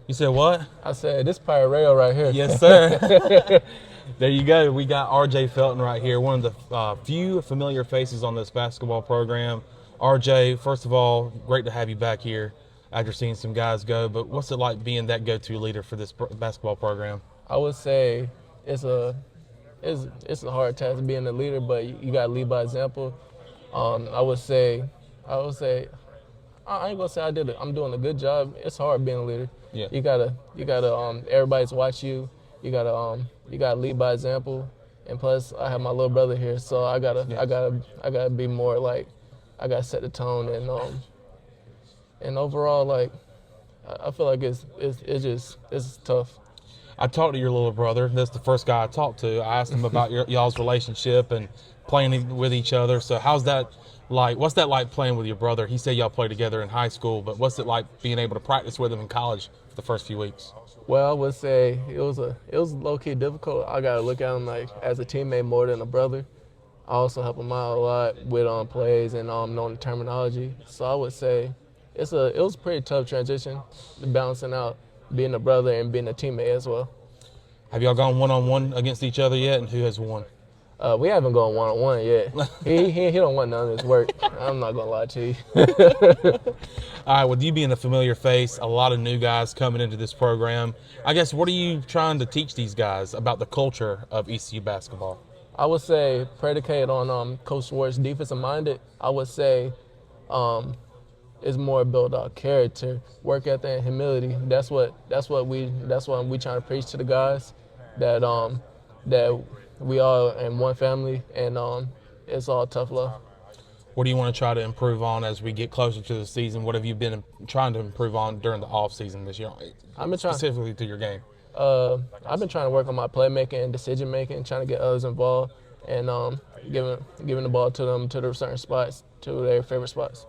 You said what? I said, this Pirate Rail right here. Yes, sir. There you go. We got RJ Felton right here, one of the few familiar faces on this basketball program. RJ, first of all, great to have you back here after seeing some guys go. But what's it like being that go-to leader for this basketball program? I would say it's a hard task being a leader, but you got to lead by example. I would say, I ain't gonna say I'm doing a good job. It's hard being a leader. Yeah. You gotta, everybody's watch you. You gotta lead by example. And plus, I have my little brother here, so I gotta be more like, I gotta set the tone. And overall, like, I feel like it's tough. I talked to your little brother. That's the first guy I talked to. I asked him about y'all's relationship and playing with each other. So how's that like? What's that like playing with your brother? He said y'all played together in high school, but what's it like being able to practice with him in college for the first few weeks? Well, I would say it was low-key difficult. I gotta look at him like as a teammate more than a brother. I also help him out a lot with plays and knowing the terminology. So I would say it was a pretty tough transition, balancing out being a brother and being a teammate as well. Have y'all gone one-on-one against each other yet, and who has won? We haven't gone one-on-one yet. He don't want none of his work. I'm not gonna lie to you. All right, with you being a familiar face, a lot of new guys coming into this program, I guess what are you trying to teach these guys about the culture of ECU basketball? I would say predicated on Coach Schwartz defensive-minded. I would say it's more build out character, work ethic, and humility. That's what we trying to preach to the guys, that we all in one family, and it's all tough love. What do you want to try to improve on as we get closer to the season? What have you been trying to improve on during the off season this year, specifically to your game? I've been trying to work on my playmaking and decision making, trying to get others involved, and giving the ball to them to their certain spots, to their favorite spots.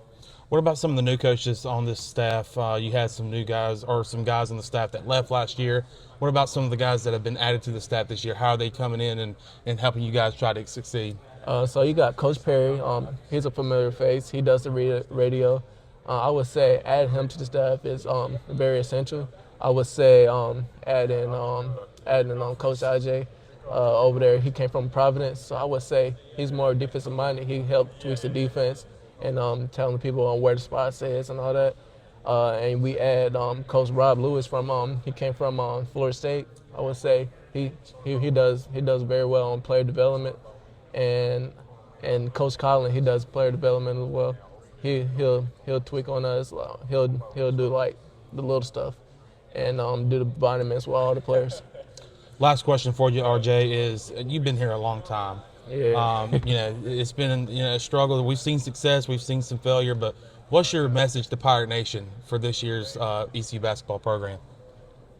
What about some of the new coaches on this staff? You had some new guys or some guys on the staff that left last year. What about some of the guys that have been added to the staff this year? How are they coming in and helping you guys try to succeed? So you got Coach Perry. He's a familiar face. He does the radio. I would say adding him to the staff is very essential. I would say adding Coach IJ over there. He came from Providence, so I would say he's more defensive minded. He helped tweak the defense and telling people where the spots is and all that. And we add Coach Rob Lewis he came from Florida State. I would say he does very well on player development, and Coach Collin, he does player development as well. He'll tweak on us. He'll do like the little stuff and do the vitamins with all the players. Last question for you, RJ, is you've been here a long time. Yeah. It's been a struggle. We've seen success, we've seen some failure, but what's your message to Pirate Nation for this year's ECU basketball program?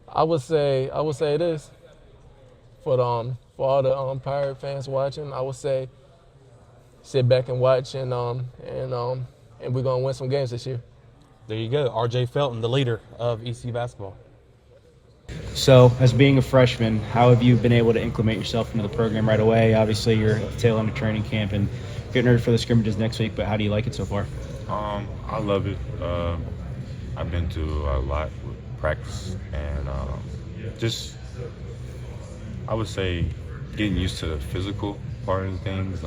I would say this for all the Pirate fans watching. I would say sit back and watch, and we're gonna win some games this year. There you go, RJ Felton, the leader of ECU basketball. So, as being a freshman, how have you been able to acclimate yourself into the program right away? Obviously, you're at the tail end of training camp and getting ready for the scrimmages next week, but how do you like it so far? I love it. I've been to a lot with practice and just, I would say, getting used to the physical part of things,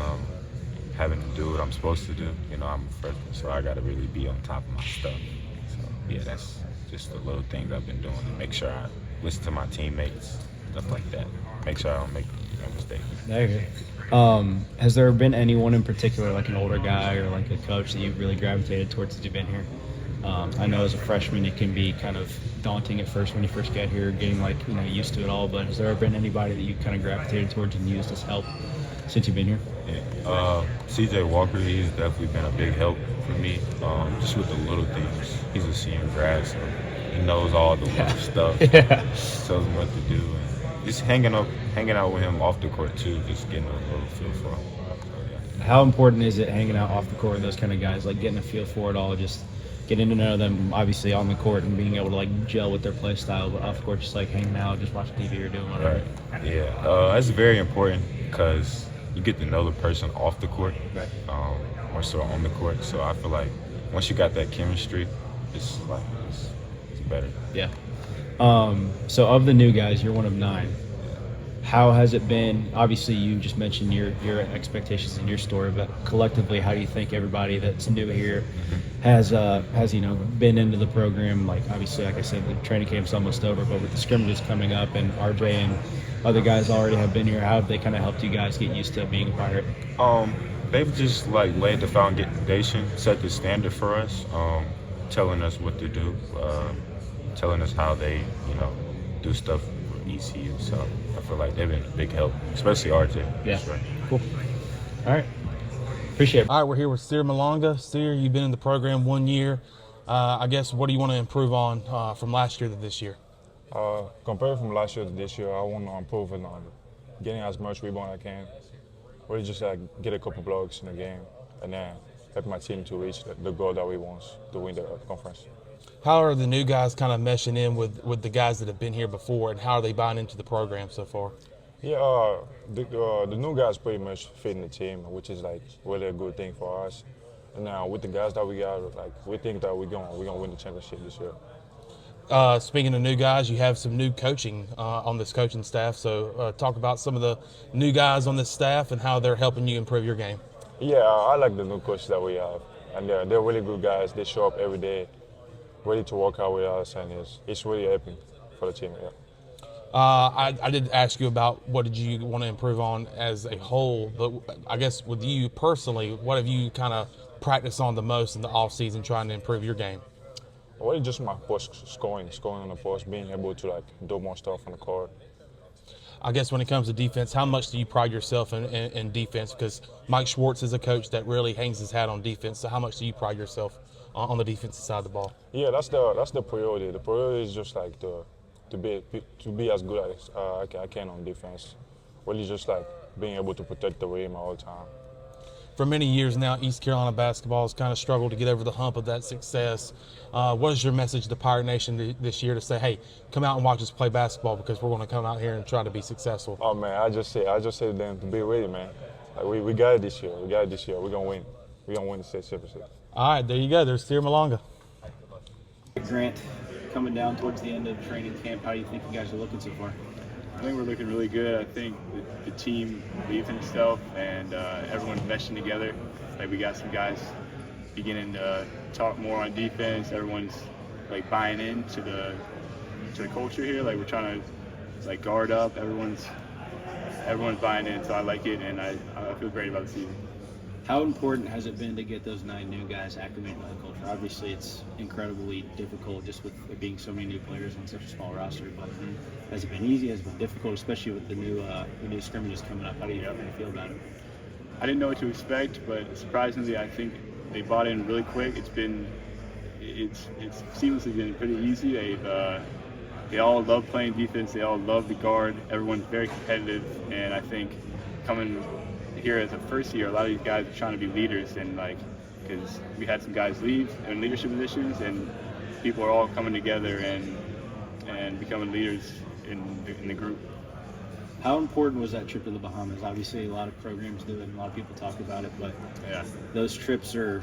having to do what I'm supposed to do. I'm a freshman, so I got to really be on top of my stuff. So, yeah, that's just the little things I've been doing to make sure I listen to my teammates, stuff like that. Make sure I don't make mistakes. There you go. Has there been anyone in particular, like an older guy or like a coach, that you've really gravitated towards since you've been here? I know as a freshman it can be kind of daunting at first when you first get here, getting used to it all, but has there ever been anybody that you kind of gravitated towards and used as help since you've been here? Yeah. CJ Walker, he's definitely been a big help for me, just with the little things. He's a senior grad, so he knows all the little stuff. Yeah. Tells him what to do. And just hanging out with him off the court too, just getting a little feel for him. Yeah. How important is it hanging out off the court with those kind of guys, like getting a feel for it all, just getting to know them obviously on the court and being able to gel with their play style, but off the court just hanging out, just watching TV or doing whatever? Right. Yeah, that's very important because you get to know the person off the court, more so on the court. So I feel like once you got that chemistry, it's better. Yeah. So of the new guys, you're one of 9. How has it been? Obviously, you just mentioned your expectations in your story, but collectively, how do you think everybody that's new here has been into the program? Like obviously, like I said, the training camp's almost over, but with the scrimmages coming up and RJ and other guys already have been here, how have they kind of helped you guys get used to being a Pirate? They've just like laid the foundation, set the standard for us, telling us what to do, telling us how they, do stuff for ECU. So I feel like they've been a big help, especially RJ. Yeah. Right. Cool. All right. Appreciate it. All right, we're here with Cyr Malonga. Cyr, you've been in the program 1 year. I guess, what do you want to improve on from last year to this year? Compared from last year to this year, I want to improve on getting as much rebound as I can. Really just get a couple blocks in the game and then help my team to reach the goal that we want to win the conference. How are the new guys kind of meshing in with the guys that have been here before, and how are they buying into the program so far? Yeah, the new guys pretty much fit in the team, which is like really a good thing for us. And now with the guys that we got, like we think that we're gonna win the championship this year. Speaking of new guys, you have some new coaching on this coaching staff. So talk about some of the new guys on this staff and how they're helping you improve your game. Yeah, I like the new coaches that we have, and they're really good guys. They show up every day, ready to work out with us, and it's really helping for the team. Yeah. I did ask you about what did you want to improve on as a whole, but I guess with you personally, what have you kind of practiced on the most in the off season trying to improve your game? Well, it's just my post scoring on the post, being able to like do more stuff on the court. I guess when it comes to defense, how much do you pride yourself in defense? Because Mike Schwartz is a coach that really hangs his hat on defense. So how much do you pride yourself on the defensive side of the ball? Yeah, that's the priority. The priority is just like to be as good as I can on defense. Really just like being able to protect the rim all the time. For many years now, East Carolina basketball has kind of struggled to get over the hump of that success. What is your message to Pirate Nation this year to say, hey, come out and watch us play basketball because we're going to come out here and try to be successful? Oh man, I just say to them to be ready, man. Like we got it this year. We got it this year. We're gonna win. We're gonna win the state championship. All right, there you go. There's Cyr Malonga. Grant, coming down towards the end of training camp, how do you think you guys are looking so far? I think we're looking really good. I think the team believes in itself and everyone's meshing together. Like we got some guys beginning to talk more on defense. Everyone's like buying into the culture here. Like we're trying to like guard up. Everyone's buying in, so I like it, and I feel great about the season. How important has it been to get those 9 new guys acclimated to the culture? Obviously, it's incredibly difficult just with there being so many new players on such a small roster. But has it been easy? Has it been difficult, especially with the new scrimmages coming up? How do you feel about it? I didn't know what to expect, but surprisingly, I think they bought in really quick. It's seamlessly been pretty easy. They all love playing defense. They all love the guard. Everyone's very competitive, and I think coming here as a first year, a lot of these guys are trying to be leaders, and because we had some guys leave in leadership positions, and people are all coming together and becoming leaders in the group. How important was that trip to the Bahamas? Obviously, a lot of programs do it, and a lot of people talk about it, but yeah, those trips are,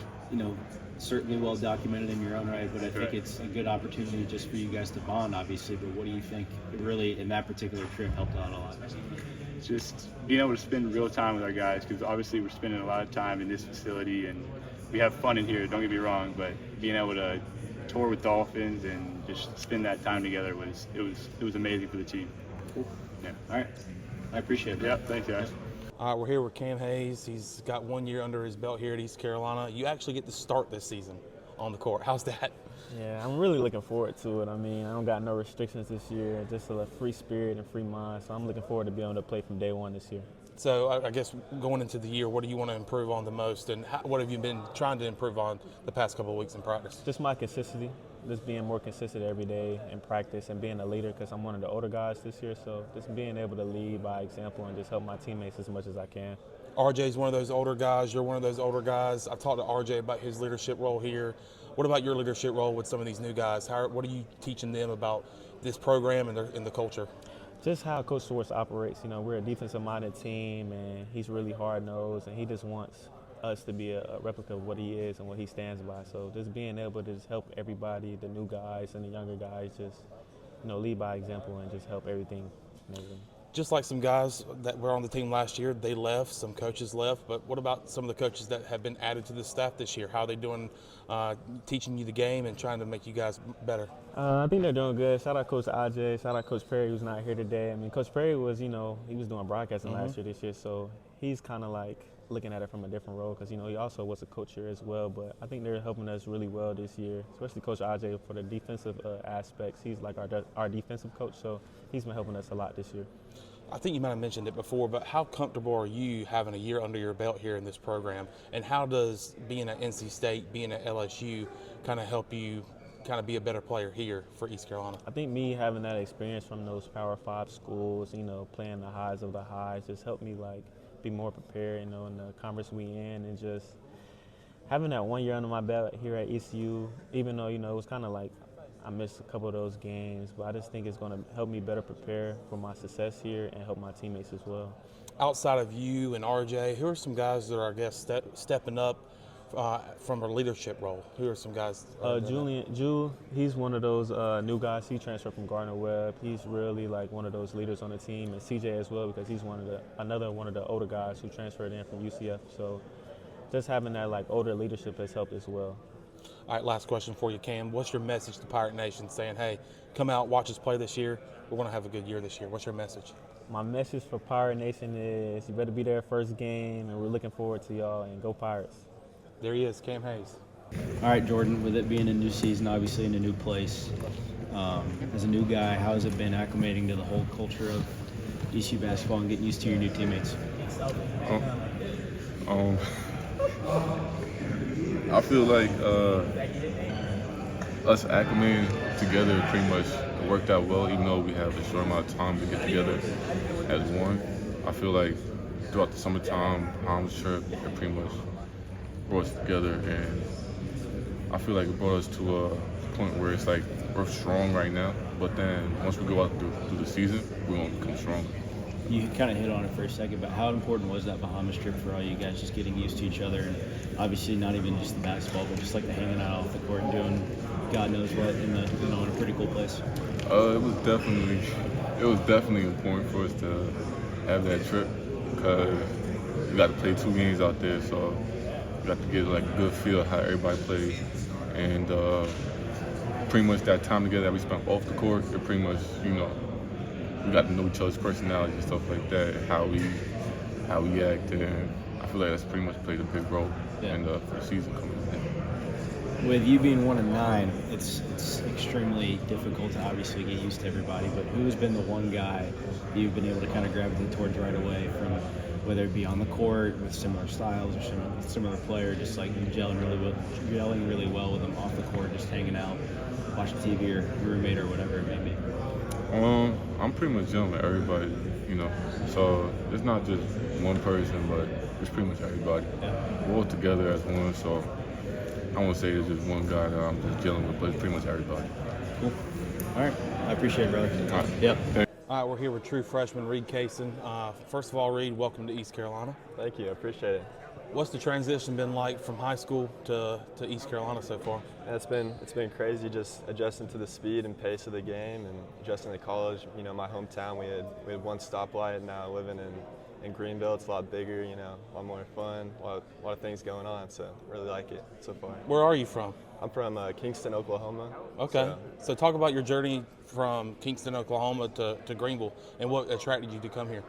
certainly well documented in your own right, but I think it's a good opportunity just for you guys to bond, obviously. But what do you think really in that particular trip helped out a lot? Just being able to spend real time with our guys, because obviously we're spending a lot of time in this facility and we have fun in here, don't get me wrong, but being able to tour with Dolphins and just spend that time together was amazing for the team. Cool. Yeah. All right. I appreciate it. Yeah, thanks guys. All right, we're here with Cam Hayes. He's got 1 year under his belt here at East Carolina. You actually get to start this season on the court. How's that? Yeah, I'm really looking forward to it. I mean, I don't got no restrictions this year, just a free spirit and free mind. So I'm looking forward to being able to play from day one this year. So I guess going into the year, what do you want to improve on the most, and what have you been trying to improve on the past couple of weeks in practice? Just my consistency, just being more consistent every day in practice and being a leader, because I'm one of the older guys this year. So just being able to lead by example and just help my teammates as much as I can. RJ's one of those older guys. You're one of those older guys. I talked to RJ about his leadership role here. What about your leadership role with some of these new guys? What are you teaching them about this program and the culture? Just how Coach Schwartz operates. We're a defensive-minded team, and he's really hard-nosed, and he just wants us to be a replica of what he is and what he stands by. So just being able to just help everybody, the new guys and the younger guys, just lead by example and just help everything and everything. Just like some guys that were on the team last year, they left, some coaches left, but what about some of the coaches that have been added to the staff this year? How are they doing teaching you the game and trying to make you guys better? I think they're doing good. Shout out Coach AJ, shout out Coach Perry, who's not here today. I mean, Coach Perry was, he was doing broadcasting last year, this year, so he's kind of like looking at it from a different role because, he also was a coach here as well. But I think they're helping us really well this year, especially Coach AJ for the defensive aspects. He's like our defensive coach, so he's been helping us a lot this year. I think you might have mentioned it before, but how comfortable are you having a year under your belt here in this program? And how does being at NC State, being at LSU, kind of help you kind of be a better player here for East Carolina? I think me having that experience from those Power 5 schools, playing the highs of the highs, just helped me like be more prepared, in the conference we in, and just having that 1 year under my belt here at ECU, even though, it was kind of like I missed a couple of those games, but I just think it's going to help me better prepare for my success here and help my teammates as well. Outside of you and RJ, who are some guys that are, I guess, stepping up from a leadership role? Who are some guys? Ju, he's one of those new guys. He transferred from Gardner-Webb. He's really like one of those leaders on the team, and CJ as well, because he's another one of the older guys who transferred in from UCF. So just having that like older leadership has helped as well. All right, last question for you, Cam. What's your message to Pirate Nation saying, hey, come out, watch us play this year. We're going to have a good year this year. What's your message? My message for Pirate Nation is you better be there first game, and we're looking forward to y'all, and go Pirates. There he is, Cam Hayes. All right, Jordan, with it being a new season, obviously in a new place, as a new guy, how has it been acclimating to the whole culture of ECU basketball and getting used to your new teammates? I feel like us acclimating together pretty much worked out well, even though we have a short amount of time to get together as one. I feel like throughout the summertime, Ham's trip, it pretty much brought us together, and I feel like it brought us to a point where it's like we're strong right now, but then once we go out through the season, we're going to become stronger. You kind of hit on it for a second, but how important was that Bahamas trip for all you guys, just getting used to each other, and obviously not even just the basketball, but just like the hanging out off the court and doing God knows what in a pretty cool place? It was definitely important for us to have that trip because we got to play 2 games out there, so we got to get like a good feel of how everybody plays, and pretty much that time together that we spent off the court, it pretty much we got to know each other's personalities and stuff like that, and how we act, and I feel like that's pretty much played a big role in the season coming in. With you being 1 of 9, it's extremely difficult to obviously get used to everybody, but who's been the one guy you've been able to kind of gravitate towards right away, from whether it be on the court with similar styles or similar player, just like gelling really well with them off the court, just hanging out, watching TV or your roommate or whatever it may be? I'm pretty much gelling with everybody, so it's not just one person, but it's pretty much everybody. Yeah. We're all together as one, so I won't say there's just one guy that I'm just gelling with, but it's pretty much everybody. Cool. All right. I appreciate it, brother. All right. Yep. All right, we're here with true freshman Reid Cason. First of all, Reid, welcome to East Carolina. Thank you, I appreciate it. What's the transition been like from high school to East Carolina so far? It's been crazy, just adjusting to the speed and pace of the game and adjusting to college. My hometown, we had one stoplight. Now living in Greenville, it's a lot bigger, a lot more fun, a lot of things going on, so really like it so far. Where are you from? I'm from Kingston, Oklahoma. Okay, so talk about your journey from Kingston, Oklahoma to Greenville, and what attracted you to come here?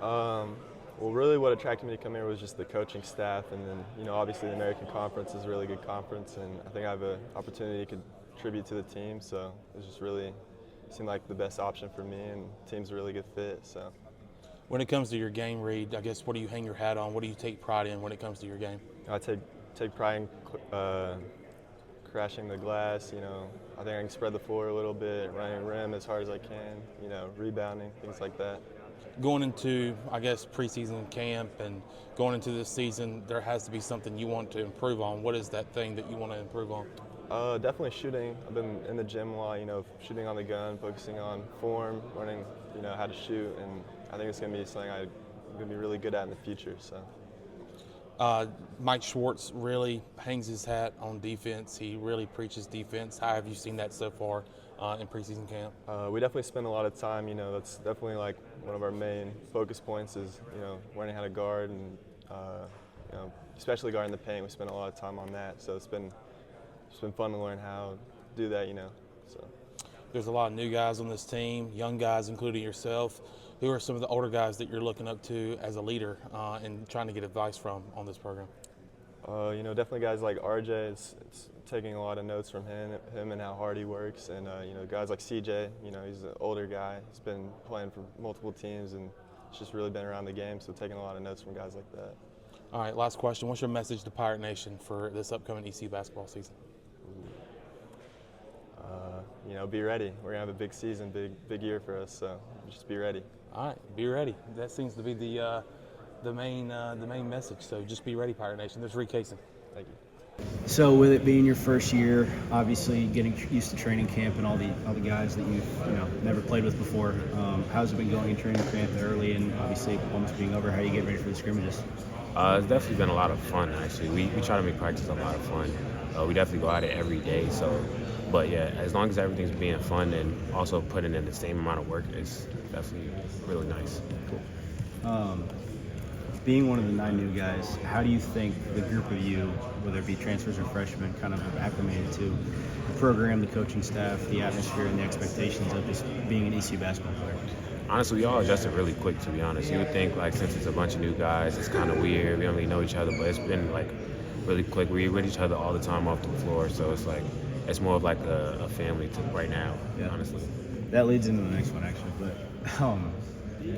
Well, really what attracted me to come here was just the coaching staff, and then, obviously the American Conference is a really good conference, and I think I have an opportunity to contribute to the team, so it just really seemed like the best option for me, and the team's a really good fit, so. When it comes to your game, Reid, I guess what do you hang your hat on? What do you take pride in when it comes to your game? I take pride in crashing the glass, I think I can spread the floor a little bit, running rim as hard as I can, rebounding, things like that. Going into, I guess, preseason camp and going into this season, there has to be something you want to improve on. What is that thing that you want to improve on? Definitely shooting. I've been in the gym a lot, shooting on the gun, focusing on form, learning, how to shoot, and I think it's going to be something I'm going to be really good at in the future. So. Mike Schwartz really hangs his hat on defense. He really preaches defense. How have you seen that so far in preseason camp? We definitely spend a lot of time, that's definitely like one of our main focus points is, learning how to guard and, especially guarding the paint. We spend a lot of time on that. So it's been fun to learn how to do that, so. There's a lot of new guys on this team, young guys, including yourself. Who are some of the older guys that you're looking up to as a leader and trying to get advice from on this program? Definitely guys like RJ. It's taking a lot of notes from him and how hard he works. And, guys like CJ, he's an older guy. He's been playing for multiple teams and it's just really been around the game. So taking a lot of notes from guys like that. All right, last question. What's your message to Pirate Nation for this upcoming ECU basketball season? Be ready. We're going to have a big season, big year for us. So just be ready. All right, be ready. That seems to be the main message. So just be ready, Pirate Nation. There's Reid Cason. Thank you. So with it being your first year, obviously getting used to training camp and all the guys that you've never played with before, how's it been going in training camp early and obviously almost being over? How are you getting ready for the scrimmages? It's definitely been a lot of fun, actually. We try to make practice a lot of fun. We definitely go at it every day. But yeah, as long as everything's being fun and also putting in the same amount of work, it's definitely really nice. Cool. Being one of the 9 new guys, how do you think the group of you, whether it be transfers or freshmen, kind of acclimated to the program, the coaching staff, the atmosphere, and the expectations of just being an ECU basketball player? Honestly, we all adjusted really quick, to be honest. You would think, since it's a bunch of new guys, it's kind of weird. We don't really know each other, but it's been, really quick. We're with each other all the time off the floor, so it's more of a family right now, honestly. That leads into the next one, actually. But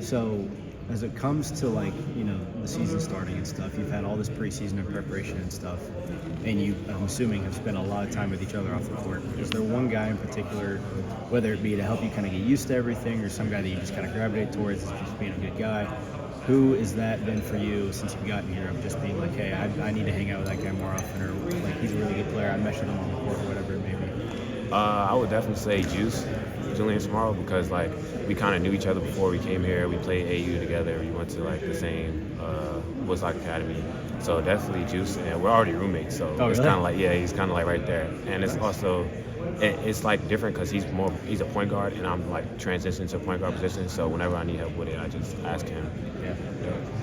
so as it comes to the season starting and stuff, you've had all this preseason and preparation and stuff, and you, I'm assuming, have spent a lot of time with each other off the court. Is there one guy in particular, whether it be to help you kind of get used to everything, or some guy that you just kind of gravitate towards as just being a good guy? Who has that been for you since you've gotten here, of just being hey, I need to hang out with that guy more often, or he's a really good player, I mesh with him on the court, or whatever it may be? I would definitely say Julian Samaro, because we kind of knew each other before we came here. We played AU together. We went to the same Woodstock Academy. So definitely Juice, and we're already roommates. So it's kind of he's kind of right there. And it's also it's different because he's a point guard, and I'm transitioning to a point guard position. So whenever I need help with it, I just ask him. Yeah.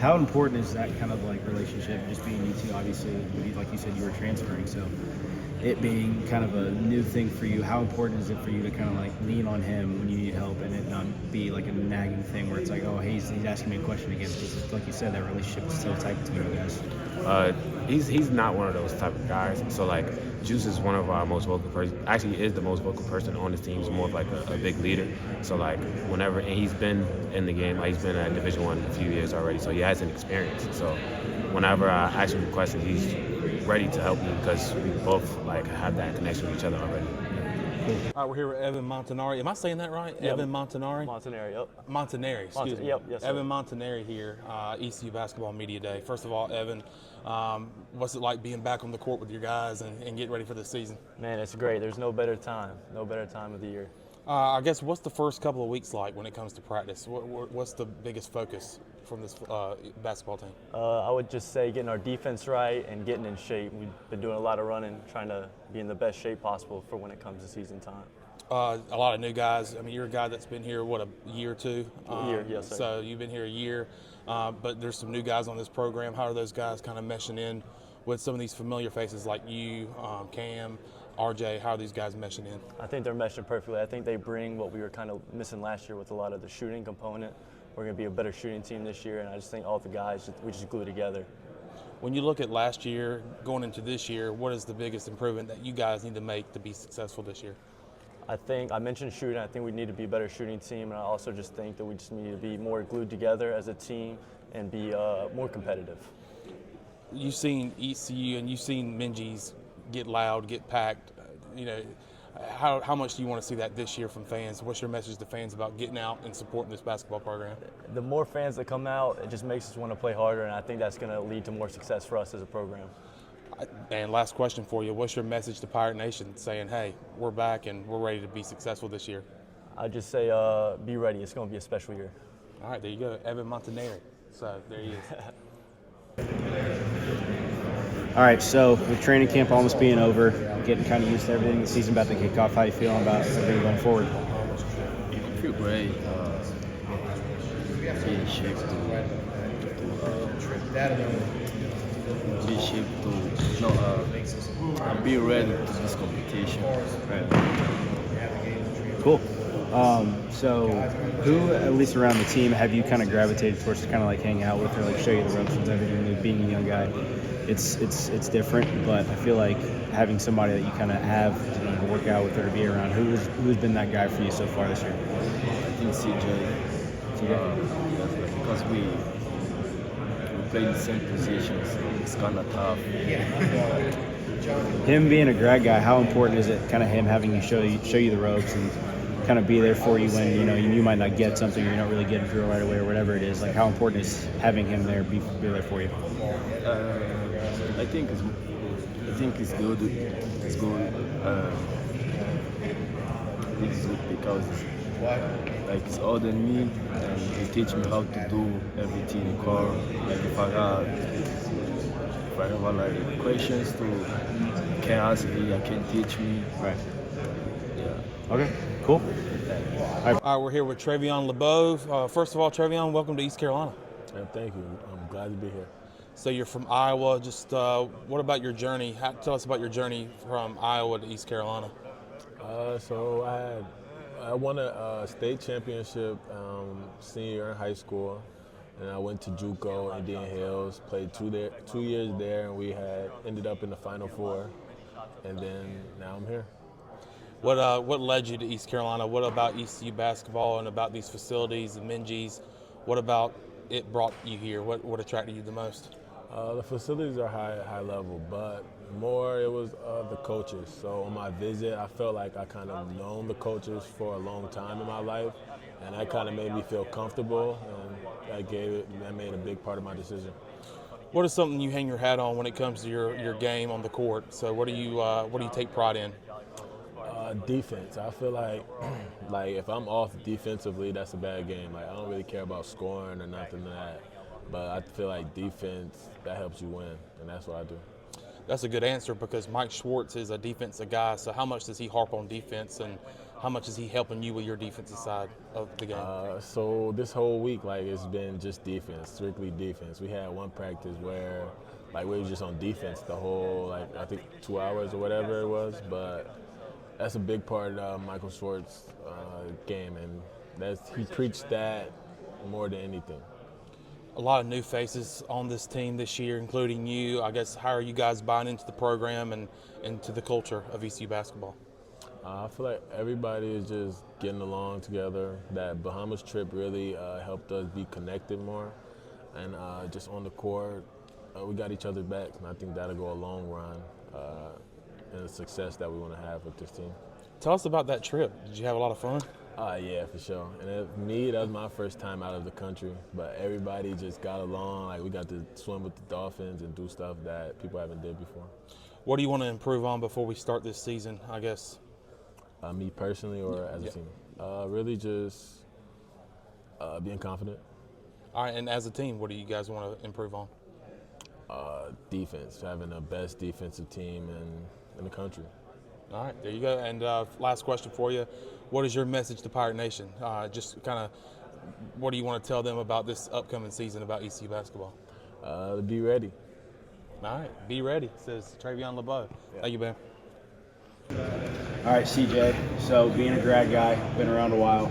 How important is that kind of relationship? Just being you two, obviously, like you said, you were transferring, so it being kind of a new thing for you, how important is it for you to kind of lean on him when you need help and it not be a nagging thing where it's oh, hey, he's asking me a question again? Because like you said, that relationship is so tight between you guys. He's not one of those type of guys. So Juice is one of our most vocal person. Actually, is the most vocal person on this team. He's more of a big leader. So whenever, and he's been in the game. He's been at Division I a few years already. So he has an experience. So whenever I ask him questions, he's ready to help me because we both have that connection with each other already. Cool. All right, we're here with Evan Montanari. Am I saying that right? Yep. Evan Montanari? Montanari, yep. Montanari, excuse me. Yep, yes, sir. Evan Montanari here, ECU Basketball Media Day. First of all, Evan, what's it like being back on the court with your guys and getting ready for the season? Man, it's great. There's no better time of the year. I guess what's the first couple of weeks like when it comes to practice? What's the biggest focus from this basketball team? I would just say getting our defense right and getting in shape. We've been doing a lot of running, trying to be in the best shape possible for when it comes to season time. A lot of new guys. I mean, you're a guy that's been here, a year or two? A year, yes, sir. So you've been here a year, but there's some new guys on this program. How are those guys kind of meshing in with some of these familiar faces like you, Cam, RJ? How are these guys meshing in? I think they're meshing perfectly. I think they bring what we were kind of missing last year with a lot of the shooting component. We're going to be a better shooting team this year, and I just think all the guys, we just glue together. When you look at last year, going into this year, what is the biggest improvement that you guys need to make to be successful this year? I mentioned shooting. I think we need to be a better shooting team, and I also just think that we just need to be more glued together as a team and be more competitive. You've seen ECU and you've seen Minji's get loud, get packed. How much do you want to see that this year from fans? What's your message to fans about getting out and supporting this basketball program? The more fans that come out, it just makes us want to play harder, and I think that's going to lead to more success for us as a program. And last question for you, what's your message to Pirate Nation saying, hey, we're back and we're ready to be successful this year? I'd just say be ready. It's going to be a special year. All right, there you go. Evan Montanari. So there he is. All right, so with training camp almost being over, getting kind of used to everything, the season about to kick off, how you feeling about everything going forward? I feel great. Be in shape to be ready to this competition. Cool. So who, at least around the team, have you kind of gravitated towards to kind of like hang out with or like show you the ropes and everything? Like being a young guy, it's different, but I feel like having somebody that you kind of have to work out with or to be around, who's been that guy for you so far this year? I think CJ. Because we play the same positions, it's kind of tough. Him being a grad guy, how important is it kind of him having you show you the ropes and kind of be there for you when you might not get something or you don't really get a drill right away or whatever it is? Like, how important is having him there be there for you? I think it's good. It's good. It's good because he's older than me and he teach me how to do everything in the car. Like if I have like questions he can ask me, I can teach me. Right. Yeah. Okay. Cool. All right, we're here with Trevion Labeaux. First of all, Trevion, welcome to East Carolina. Thank you. I'm glad to be here. So you're from Iowa. Just what about your journey? Tell us about your journey from Iowa to East Carolina. So I won a state championship senior year in high school, and I went to JUCO, Indian Hills, played 2 years there, and we had ended up in the Final Four, and then now I'm here. What led you to East Carolina? What about ECU basketball and about these facilities and Minji's? What about it brought you here? What attracted you the most? The facilities are high level, but more it was the coaches. So on my visit, I felt like I kind of known the coaches for a long time in my life, and that kind of made me feel comfortable, and that made a big part of my decision. What is something you hang your hat on when it comes to your game on the court? So what do you take pride in? Defense. I feel like if I'm off defensively, that's a bad game. Like I don't really care about scoring or nothing like that. But I feel like defense, that helps you win, and that's what I do. That's a good answer because Mike Schwartz is a defensive guy. So how much does he harp on defense, and how much is he helping you with your defensive side of the game? So this whole week, it's been just defense, strictly defense. We had one practice where we were just on defense the whole, I think 2 hours or whatever it was. But that's a big part of Michael Schwartz's game, and he preached that more than anything. A lot of new faces on this team this year, including you. I guess, how are you guys buying into the program and into the culture of ECU basketball? I feel like everybody is just getting along together. That Bahamas trip really helped us be connected more. And just on the court, we got each other back. And I think that'll go a long run and the success that we want to have with this team. Tell us about that trip. Did you have a lot of fun? Yeah, for sure. And that was my first time out of the country, but everybody just got along. We got to swim with the Dolphins and do stuff that people haven't did before. What do you want to improve on before we start this season, I guess? Me personally or as a team? Really just being confident. All right, and as a team, what do you guys want to improve on? Defense, having the best defensive team in the country. All right, there you go. And last question for you. What is your message to Pirate Nation? Just kind of, what do you want to tell them about this upcoming season about ECU basketball? To be ready. All right, be ready, says Trevion Labeaux. Yeah. Thank you, Ben. All right, CJ. So being a grad guy, been around a while.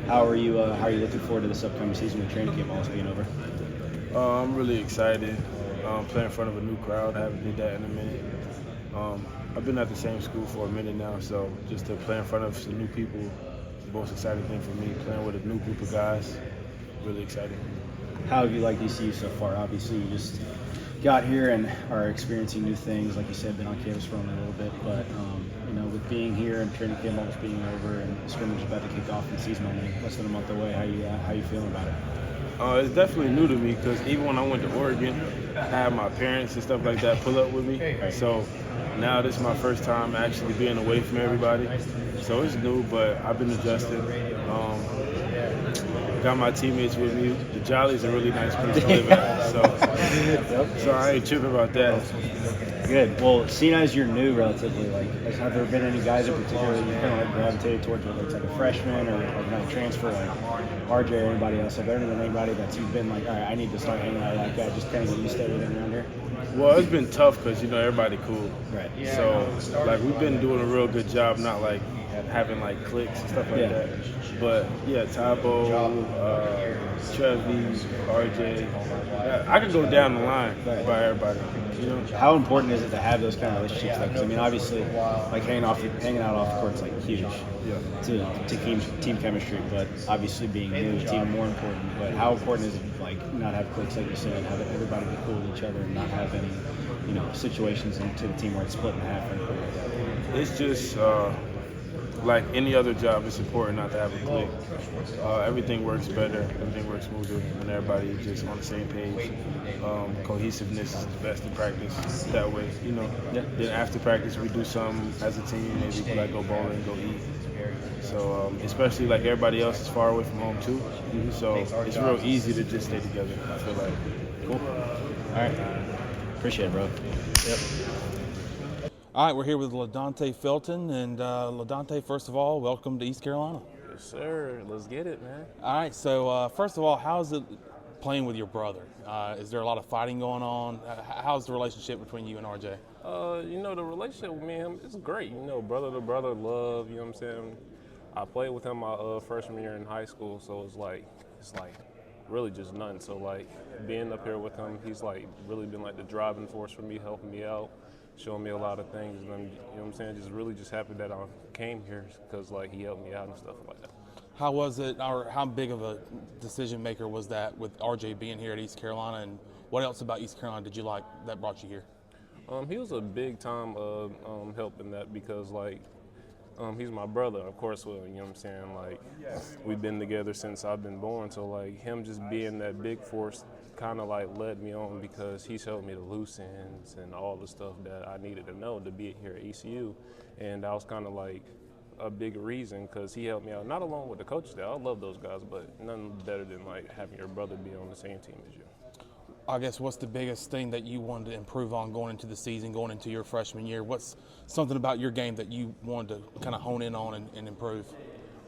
How are you looking forward to this upcoming season with training camp almost being over? I'm really excited. Playing in front of a new crowd. I haven't did that in a minute. I've been at the same school for a minute now, so just to play in front of some new people, the most exciting thing for me, playing with a new group of guys, really exciting. How have you liked ECU so far? Obviously, you just got here and are experiencing new things. Like you said, been on campus for only a little bit, but with being here and training camp almost being over and scrimmage about to kick off and season only less than a month away, how you feeling about it? It's definitely new to me because even when I went to Oregon, I had my parents and stuff like that pull up with me. So now this is my first time actually being away from everybody. So it's new, but I've been adjusting. got my teammates with me. The Jolly's a really nice place to live at, so I ain't tripping about that. Good. Well, seeing as you're new relatively, like, have there been any guys in particular that you kind of like gravitated towards, whether it's like a freshman or like kind of transfer, like RJ or anybody else? Have there been anybody that you've been like, all right, I need to start hanging out like that, just kind of get used to everything around here? Well, it's been tough because, you know, everybody cool. Right. So, like, we've been doing a real good job not, like, having, like, cliques and stuff like that. But, yeah, Tabo, Trevi, RJ. I could go down the line by everybody, you know? How important is it to have those kind of relationships? Because, I mean, obviously, like, hanging out off the court's, like, huge to team chemistry. But, obviously, being new is even more important. But how important is it, like, not have cliques, like you said, have everybody be cool with each other and not have any, you know, situations into the team where it's split in half or anything like that? It's just like any other job, it's important not to have a clique. Everything works better, everything works smoother when everybody just on the same page. Cohesiveness is the best in practice that way, you know. Then after practice, we do something as a team, maybe like go bowling, go eat. So especially like everybody else is far away from home too, so it's real easy to just stay together, I feel like. Cool. All right. Appreciate it, bro. Yep. All right, we're here with Ladontae Felton. And Ladontae, first of all, welcome to East Carolina. Yes, sir. Let's get it, man. All right, so first of all, how's it playing with your brother? Is there a lot of fighting going on? How's the relationship between you and RJ? You know, the relationship with me and him is great. You know, brother to brother love, you know what I'm saying? I played with him my freshman year in high school, so it's like really just nothing. So, like, being up here with him, he's, like, really been, like, the driving force for me, helping me out, showing me a lot of things. And I'm, you know what I'm saying, just really just happy that I came here because, like, he helped me out and stuff like that. How was it, or how big of a decision maker was that with RJ being here at East Carolina, and what else about East Carolina did you like that brought you here? He was a big time help in that because, like, he's my brother, of course. Well, you know what I'm saying? Like, we've been together since I've been born, so, like, him just being that big force kind of, like, led me on because he's helped me to loose ends and all the stuff that I needed to know to be here at ECU. And that was kind of, like, a big reason because he helped me out, not alone with the coaches there. I love those guys, but nothing better than, like, having your brother be on the same team as you. I guess what's the biggest thing that you wanted to improve on going into the season, going into your freshman year? What's something about your game that you wanted to kind of hone in on and improve?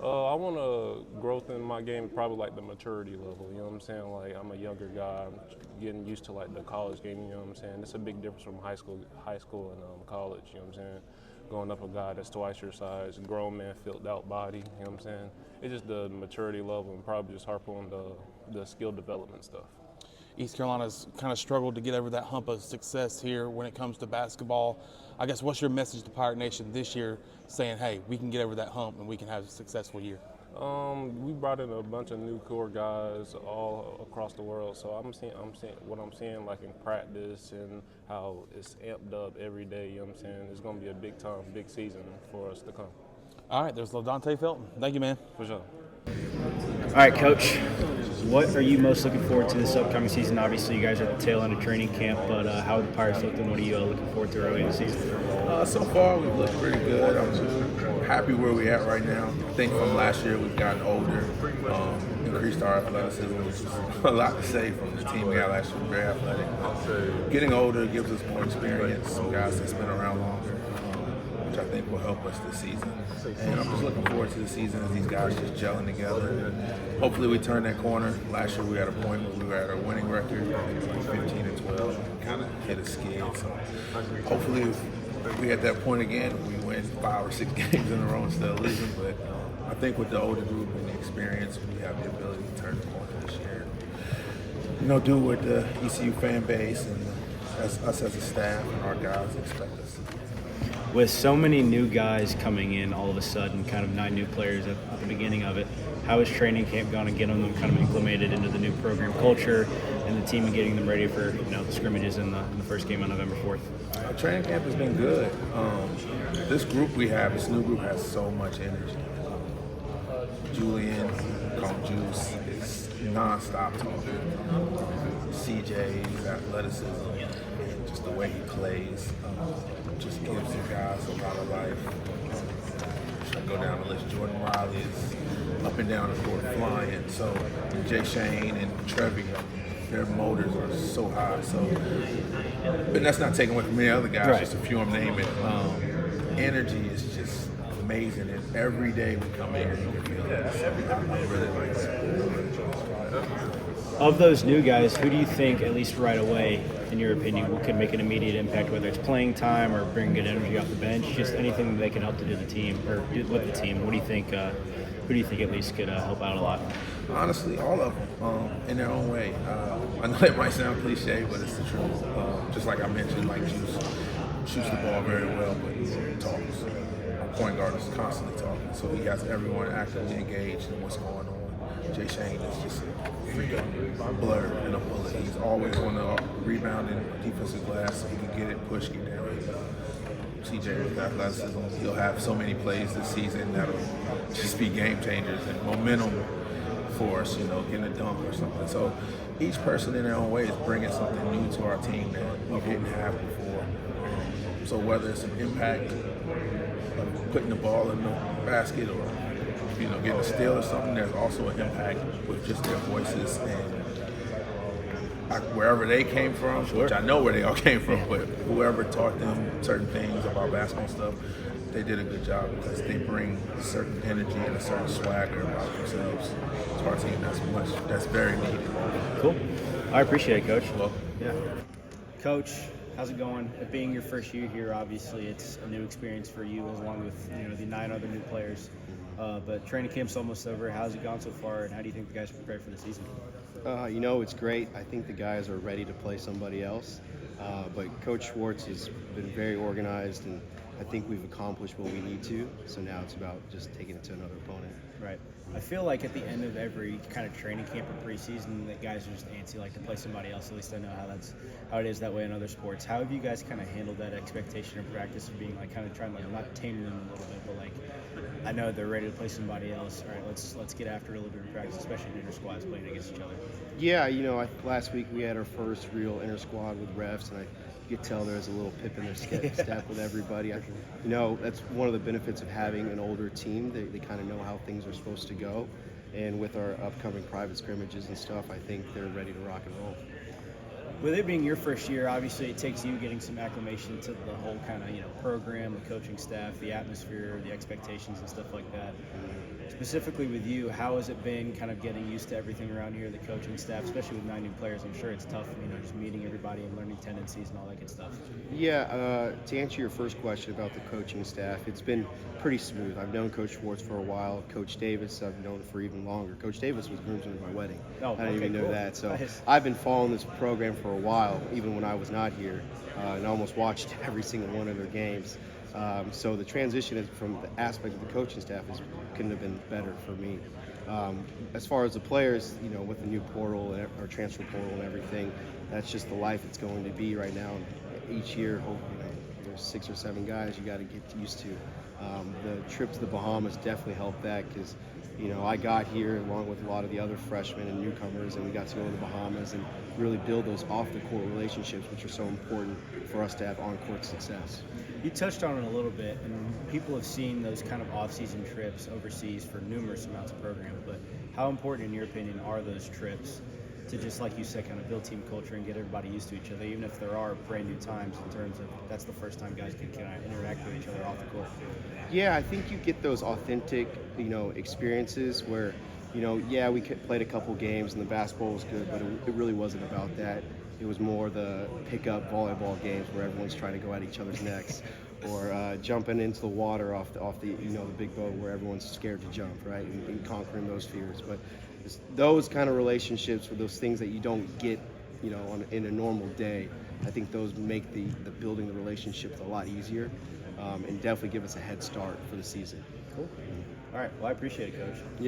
I want to growth in my game, probably like the maturity level, you know what I'm saying? Like, I'm a younger guy, I'm getting used to like the college game, you know what I'm saying? It's a big difference from high school and college, you know what I'm saying? Going up a guy that's twice your size, grown man, filled out body, you know what I'm saying? It's just the maturity level and probably just harp on the skill development stuff. East Carolina's kind of struggled to get over that hump of success here when it comes to basketball. I guess what's your message to Pirate Nation this year saying, hey, we can get over that hump and we can have a successful year? We brought in a bunch of new core guys all across the world, so I'm seeing what I'm seeing like in practice and how it's amped up every day, you know what I'm saying? It's going to be a big season for us to come. All right, there's Ladontae Felton. Thank you, man. For sure. All right, Coach, what are you most looking forward to this upcoming season? Obviously, you guys are at the tail end of training camp, but how are the Pirates looking? What are you looking forward to early in the season? So far, we've looked pretty good. I'm happy where we're at right now. I think from last year, we've gotten older, increased our athleticism, which is a lot to say from the team we had last year. Very athletic. Getting older gives us more experience, some guys that's been around longer, which I think will help us this season. And I'm just looking forward to the season as these guys just gelling together. Hopefully we turn that corner. Last year we had a point where we were at our winning record. It was like 15 and 12. And kind of hit a skid. So hopefully if we at that point again, we win 5 or 6 games in a row instead of losing. But I think with the older group and the experience, we have the ability to turn the corner this year. You know, do what the ECU fan base and us as a staff and our guys expect us to do. With so many new guys coming in all of a sudden, kind of 9 new players at the beginning of it, how is training camp going to get them kind of acclimated into the new program culture and the team and getting them ready for the scrimmages in the first game on November 4th? Training camp has been good. This new group has so much energy. Julian, called Juice, is nonstop talking. CJ's athleticism and just the way he plays just gives the guys a lot of life. Should I go down the list? Jordan Riley is up and down the court flying. So Jayshayne and Trevion, their motors are so high. So, and that's not taking away from any other guys, just a few I'm naming. Energy is just amazing, and every day we come in here, you can feel it. I really like it. Of those new guys, who do you think, at least right away, in your opinion, could make an immediate impact, whether it's playing time or bringing good energy off the bench, just anything that they can help to do the team or do with the team? What do you think? Who do you think at least could help out a lot? Honestly, all of them in their own way. I know it might sound cliche, but it's the truth. Just like I mentioned, like Juice shoots the ball very well, but he talks. Our point guard is constantly talking, so he has everyone actively engaged in what's going on. Jayshayne is just a blur and a bullet. He's always on the rebounding defensive glass, so he can get it, push, get down. CJ with athleticism, he'll have so many plays this season that'll just be game changers and momentum for us, getting a dunk or something. So each person in their own way is bringing something new to our team that we didn't have before. So whether it's an impact of putting the ball in the basket or getting a steal or something, there's also an impact with just their voices and wherever they came from, which I know where they all came from, but whoever taught them certain things about basketball stuff, they did a good job because they bring a certain energy and a certain swagger about themselves to our team. That's very needed. Cool. I appreciate it, Coach. Well, yeah. Coach, how's it going? It being your first year here, obviously it's a new experience for you, along with the 9 other new players. But training camp's almost over. How's it gone so far, and how do you think the guys are prepared for the season? It's great. I think the guys are ready to play somebody else. But Coach Schwartz has been very organized, and I think we've accomplished what we need to. So now it's about just taking it to another opponent. Right. I feel like at the end of every kind of training camp or preseason, that guys are just antsy, like to play somebody else. At least I know how it is that way in other sports. How have you guys kind of handled that expectation in practice of being like kind of trying to not tame them a little bit, but like I know they're ready to play somebody else. All right, let's get after it a little bit in practice, especially in inter-squads playing against each other. Yeah, last week we had our first real inter-squad with refs, and you could tell there's a little pip in their step with everybody. That's one of the benefits of having an older team. They kind of know how things are supposed to go. And with our upcoming private scrimmages and stuff, I think they're ready to rock and roll. With it being your first year, obviously it takes you getting some acclimation to the whole kind of program, the coaching staff, the atmosphere, the expectations and stuff like that. Specifically with you, how has it been kind of getting used to everything around here, the coaching staff, especially with 9 new players? I'm sure it's tough, just meeting everybody and learning tendencies and all that good stuff. Yeah, to answer your first question about the coaching staff, it's been pretty smooth. I've known Coach Schwartz for a while. Coach Davis, I've known for even longer. Coach Davis was groomsman at my wedding. I didn't even know that. So I've been following this program for a while, even when I was not here, and almost watched every single one of their games. So the transition from the aspect of the coaching staff couldn't have been better for me. As far as the players, with the new portal or transfer portal and everything, that's just the life it's going to be right now. Each year, there's 6 or 7 guys you got to get used to. The trip to the Bahamas definitely helped that because, I got here along with a lot of the other freshmen and newcomers, and we got to go to the Bahamas and really build those off-the-court relationships, which are so important for us to have on-court success. You touched on it a little bit, and people have seen those kind of off-season trips overseas for numerous amounts of programs, but how important, in your opinion, are those trips to just, like you said, kind of build team culture and get everybody used to each other, even if there are brand new times in terms of that's the first time guys can kind of interact with each other off the court? Yeah, I think you get those authentic, experiences where, we played a couple games and the basketball was good, but it really wasn't about that. It was more the pickup volleyball games where everyone's trying to go at each other's necks, or jumping into the water off the the big boat where everyone's scared to jump, right, and conquering those fears. But those kind of relationships with those things that you don't get, in a normal day, I think those make the building the relationships a lot easier, and definitely give us a head start for the season. Cool. All right. Well, I appreciate it, Coach. Yeah.